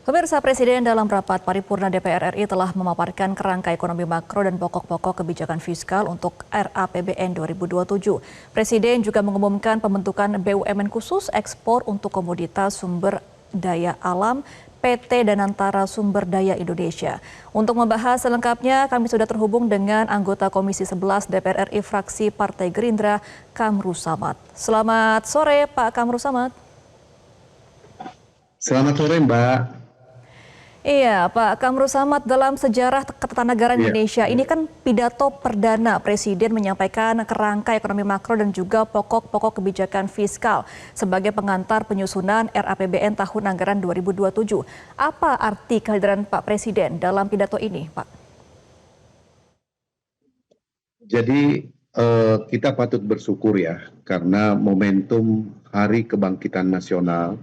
Pemirsa, Presiden dalam rapat paripurna DPR RI telah memaparkan kerangka ekonomi makro dan pokok-pokok kebijakan fiskal untuk RAPBN 2027. Presiden juga mengumumkan pembentukan BUMN khusus ekspor untuk komoditas sumber daya alam PT Danantara Sumber Daya Indonesia. Untuk membahas selengkapnya, kami sudah terhubung dengan anggota Komisi 11 DPR RI fraksi Partai Gerindra, Kamru Samad. Selamat sore, Pak Kamru Samad. Selamat sore, Mbak. Iya, Pak Kamru Samad, dalam sejarah ketatanegaraan Iya. Indonesia, ini kan pidato perdana Presiden menyampaikan kerangka ekonomi makro dan juga pokok-pokok kebijakan fiskal sebagai pengantar penyusunan RAPBN tahun anggaran 2027. Apa arti kehadiran Pak Presiden dalam pidato ini, Pak? Jadi kita patut bersyukur ya, karena momentum Hari Kebangkitan Nasional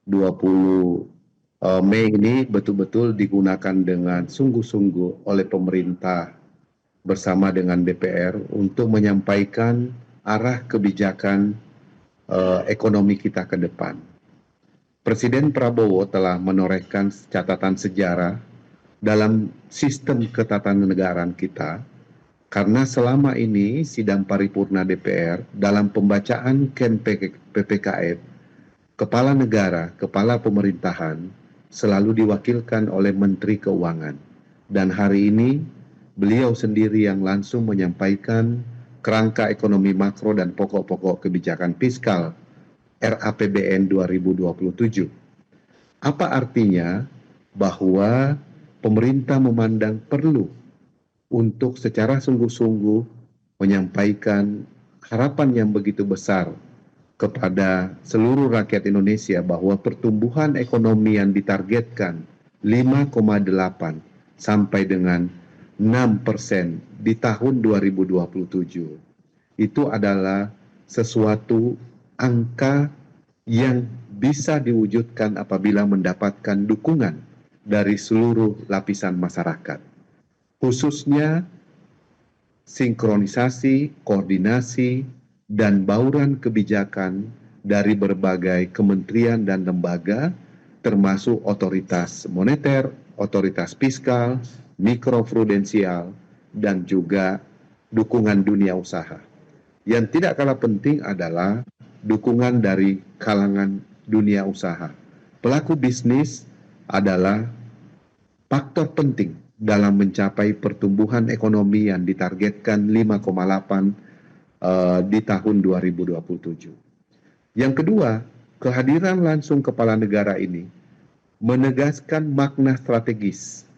20 Mei ini betul-betul digunakan dengan sungguh-sungguh oleh pemerintah bersama dengan DPR untuk menyampaikan arah kebijakan ekonomi kita ke depan. Presiden Prabowo telah menorehkan catatan sejarah dalam sistem ketatanegaraan kita, karena selama ini sidang paripurna DPR dalam pembacaan KEN PPKF, Kepala Negara, Kepala Pemerintahan selalu diwakilkan oleh Menteri Keuangan. Dan hari ini beliau sendiri yang langsung menyampaikan kerangka ekonomi makro dan pokok-pokok kebijakan fiskal RAPBN 2027. Apa artinya? Bahwa pemerintah memandang perlu untuk secara sungguh-sungguh menyampaikan harapan yang begitu besar kepada seluruh rakyat Indonesia bahwa pertumbuhan ekonomi yang ditargetkan 5,8 sampai dengan 6% di tahun 2027 itu adalah sesuatu angka yang bisa diwujudkan apabila mendapatkan dukungan dari seluruh lapisan masyarakat, khususnya sinkronisasi, koordinasi, dan bauran kebijakan dari berbagai kementerian dan lembaga, termasuk otoritas moneter, otoritas fiskal, mikroprudensial, dan juga dukungan dunia usaha. Yang tidak kalah penting adalah dukungan dari kalangan dunia usaha. Pelaku bisnis adalah faktor penting dalam mencapai pertumbuhan ekonomi yang ditargetkan 5,8 di tahun 2027. Yang kedua, kehadiran langsung kepala negara ini menegaskan makna strategis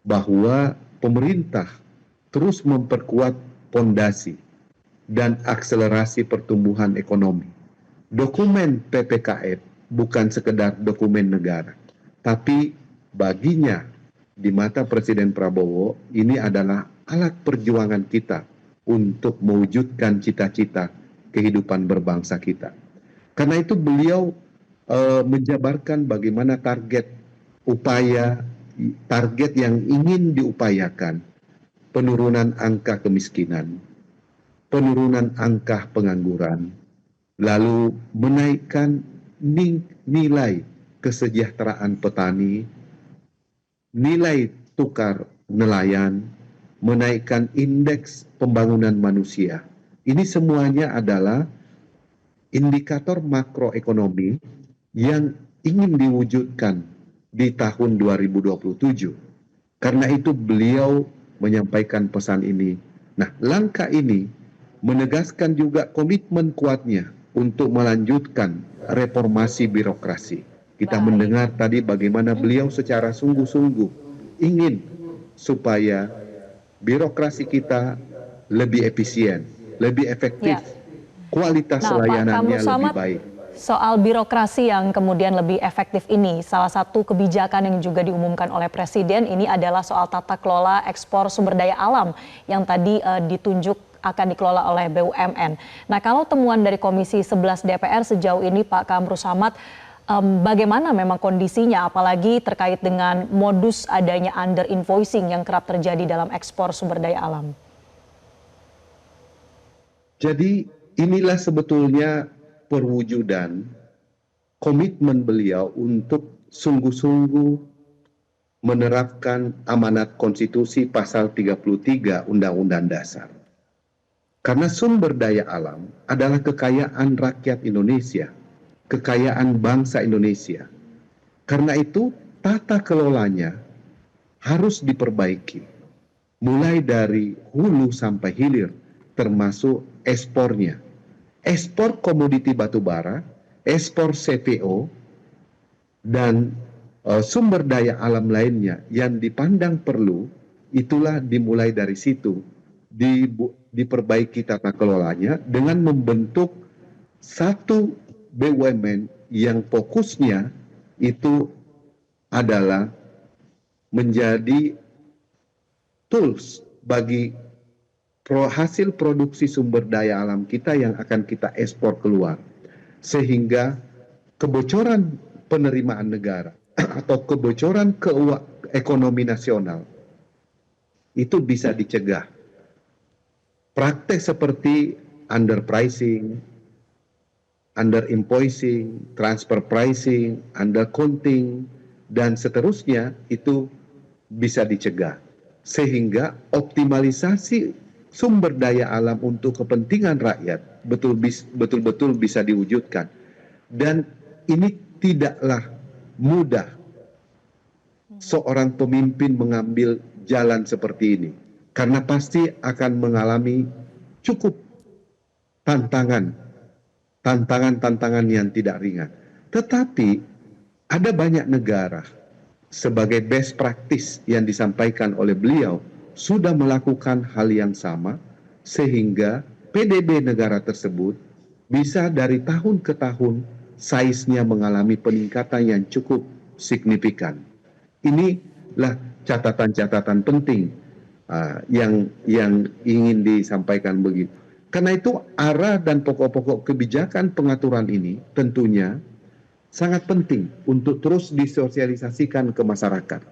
bahwa pemerintah terus memperkuat pondasi dan akselerasi pertumbuhan ekonomi. Dokumen PPKF bukan sekedar dokumen negara, tapi baginya di mata Presiden Prabowo ini adalah alat perjuangan kita untuk mewujudkan cita-cita kehidupan berbangsa kita. Karena itu beliau menjabarkan bagaimana target yang ingin diupayakan, penurunan angka kemiskinan, penurunan angka pengangguran, lalu menaikkan nilai kesejahteraan petani, nilai tukar nelayan, menaikkan indeks pembangunan manusia. Ini semuanya adalah indikator makroekonomi yang ingin diwujudkan di tahun 2027. Karena itu beliau menyampaikan pesan ini. Nah, langkah ini menegaskan juga komitmen kuatnya untuk melanjutkan reformasi birokrasi. Kita mendengar tadi bagaimana beliau secara sungguh-sungguh ingin supaya birokrasi kita lebih efisien, lebih efektif, kualitas layanannya lebih baik. Soal birokrasi yang kemudian lebih efektif ini, salah satu kebijakan yang juga diumumkan oleh Presiden ini adalah soal tata kelola ekspor sumber daya alam yang tadi ditunjuk akan dikelola oleh BUMN. Nah, kalau temuan dari Komisi 11 DPR sejauh ini, Pak Kamru Samad, bagaimana memang kondisinya, apalagi terkait dengan modus adanya under invoicing yang kerap terjadi dalam ekspor sumber daya alam? Jadi inilah sebetulnya perwujudan komitmen beliau untuk sungguh-sungguh menerapkan amanat konstitusi pasal 33 Undang-Undang Dasar. Karena sumber daya alam adalah kekayaan rakyat Indonesia, kekayaan bangsa Indonesia. Karena itu tata kelolanya harus diperbaiki, mulai dari hulu sampai hilir, termasuk ekspornya. Ekspor komoditi batubara, ekspor CPO, dan sumber daya alam lainnya yang dipandang perlu, itulah dimulai dari situ, diperbaiki tata kelolanya dengan membentuk satu BUMN yang fokusnya itu adalah menjadi tools bagi hasil produksi sumber daya alam kita yang akan kita ekspor keluar, sehingga kebocoran penerimaan negara atau kebocoran ekonomi nasional itu bisa dicegah. Praktek seperti underpricing, underinvoicing, transfer pricing, undercounting, dan seterusnya itu bisa dicegah. Sehingga optimalisasi sumber daya alam untuk kepentingan rakyat betul-betul bisa diwujudkan. Dan ini tidaklah mudah seorang pemimpin mengambil jalan seperti ini, karena pasti akan mengalami cukup tantangan yang tidak ringan. Tetapi ada banyak negara sebagai best practice yang disampaikan oleh beliau sudah melakukan hal yang sama, sehingga PDB negara tersebut bisa dari tahun ke tahun size-nya mengalami peningkatan yang cukup signifikan. Inilah catatan-catatan penting yang ingin disampaikan begitu. Karena itu arah dan pokok-pokok kebijakan pengaturan ini tentunya sangat penting untuk terus disosialisasikan ke masyarakat.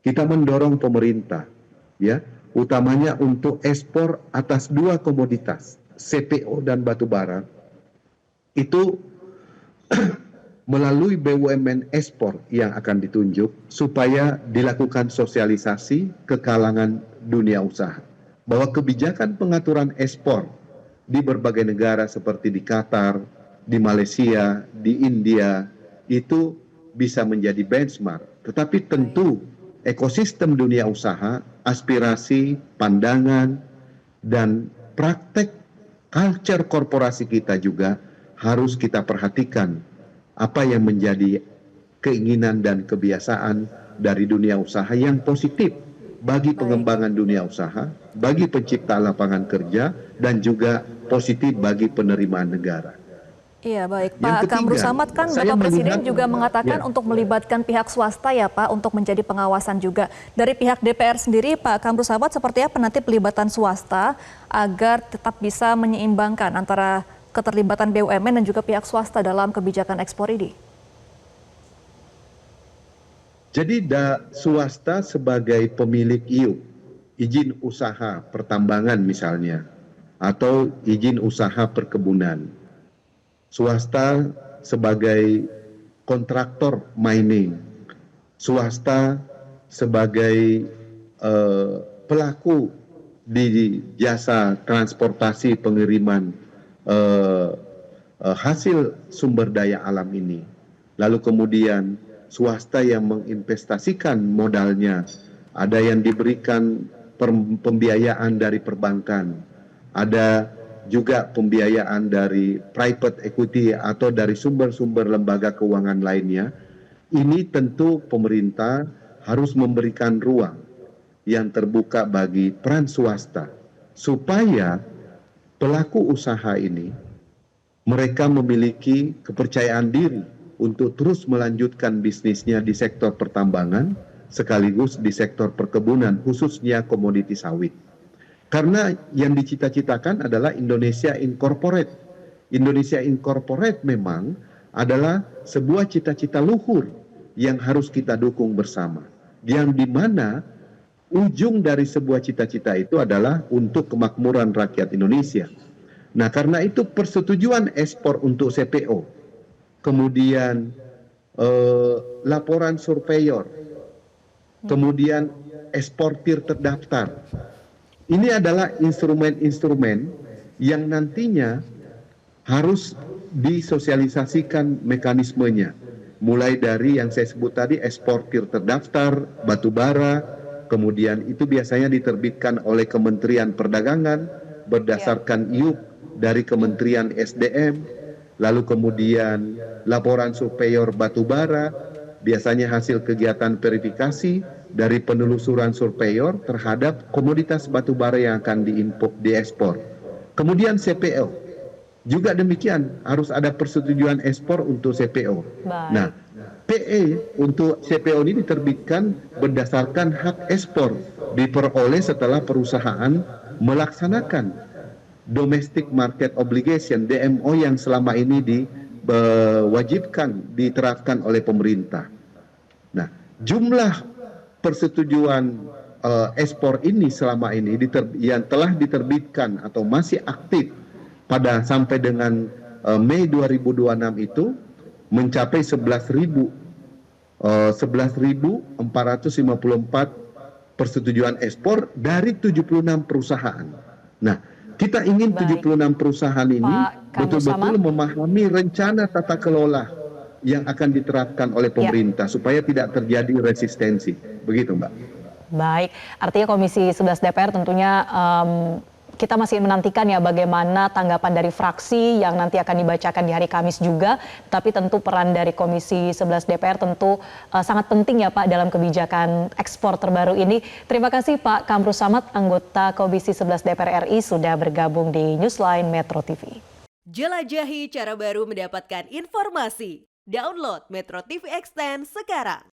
Kita mendorong pemerintah, ya, utamanya untuk ekspor atas dua komoditas, CPO dan batubara, itu melalui BUMN ekspor yang akan ditunjuk supaya dilakukan sosialisasi ke kalangan dunia usaha bahwa kebijakan pengaturan ekspor di berbagai negara seperti di Qatar, di Malaysia, di India itu bisa menjadi benchmark. Tetapi tentu ekosistem dunia usaha, aspirasi, pandangan, dan praktek culture korporasi kita juga harus kita perhatikan apa yang menjadi keinginan dan kebiasaan dari dunia usaha yang positif bagi pengembangan dunia usaha, bagi pencipta lapangan kerja, dan juga positif bagi penerimaan negara. Iya baik, Pak Kamru Samad, kan Bapak Presiden juga mengatakan untuk melibatkan pihak swasta ya Pak untuk menjadi pengawasan juga. Dari pihak DPR sendiri Pak Kamru Samad seperti apa nanti pelibatan swasta agar tetap bisa menyeimbangkan antara keterlibatan BUMN dan juga pihak swasta dalam kebijakan ekspor ini? Jadi swasta sebagai pemilik IUP, izin usaha pertambangan misalnya, atau izin usaha perkebunan. Swasta sebagai kontraktor mining, swasta sebagai pelaku di jasa transportasi pengiriman hasil sumber daya alam ini. Lalu kemudian swasta yang menginvestasikan modalnya, ada yang diberikan pembiayaan dari perbankan, ada juga pembiayaan dari private equity atau dari sumber-sumber lembaga keuangan lainnya. Ini tentu pemerintah harus memberikan ruang yang terbuka bagi peran swasta supaya pelaku usaha ini mereka memiliki kepercayaan diri untuk terus melanjutkan bisnisnya di sektor pertambangan sekaligus di sektor perkebunan, khususnya komoditi sawit. Karena yang dicita-citakan adalah Indonesia Incorporate. Indonesia Incorporate memang adalah sebuah cita-cita luhur yang harus kita dukung bersama. Yang dimana ujung dari sebuah cita-cita itu adalah untuk kemakmuran rakyat Indonesia. Nah, karena itu persetujuan ekspor untuk CPO, kemudian laporan surveyor, kemudian eksportir terdaftar. Ini adalah instrumen-instrumen yang nantinya harus disosialisasikan mekanismenya. Mulai dari yang saya sebut tadi, eksportir terdaftar, batubara, kemudian itu biasanya diterbitkan oleh Kementerian Perdagangan berdasarkan IUP dari Kementerian SDM, lalu kemudian laporan surveyor batubara, biasanya hasil kegiatan verifikasi dari penelusuran surveyor terhadap komoditas batubara yang akan diekspor. Kemudian CPO, juga demikian harus ada persetujuan ekspor untuk CPO. Baik. Nah, PE untuk CPO ini diterbitkan berdasarkan hak ekspor diperoleh setelah perusahaan melaksanakan domestic market obligation DMO yang selama ini diwajibkan diterapkan oleh pemerintah. Nah, jumlah persetujuan ekspor ini selama ini yang telah diterbitkan atau masih aktif pada sampai dengan Mei 2026 itu mencapai 11.454 persetujuan ekspor dari 76 perusahaan. Nah, kita ingin 76 perusahaan ini betul-betul memahami rencana tata kelola yang akan diterapkan oleh pemerintah supaya tidak terjadi resistensi. Begitu, Mbak. Baik, artinya Komisi 11 DPR tentunya kita masih menantikan ya bagaimana tanggapan dari fraksi yang nanti akan dibacakan di hari Kamis juga. Tapi tentu peran dari Komisi 11 DPR tentu sangat penting ya Pak dalam kebijakan ekspor terbaru ini. Terima kasih Pak Kamrus Samad, anggota Komisi 11 DPR RI sudah bergabung di Newsline Metro TV. Jelajahi cara baru mendapatkan informasi. Download Metro TV Extend sekarang.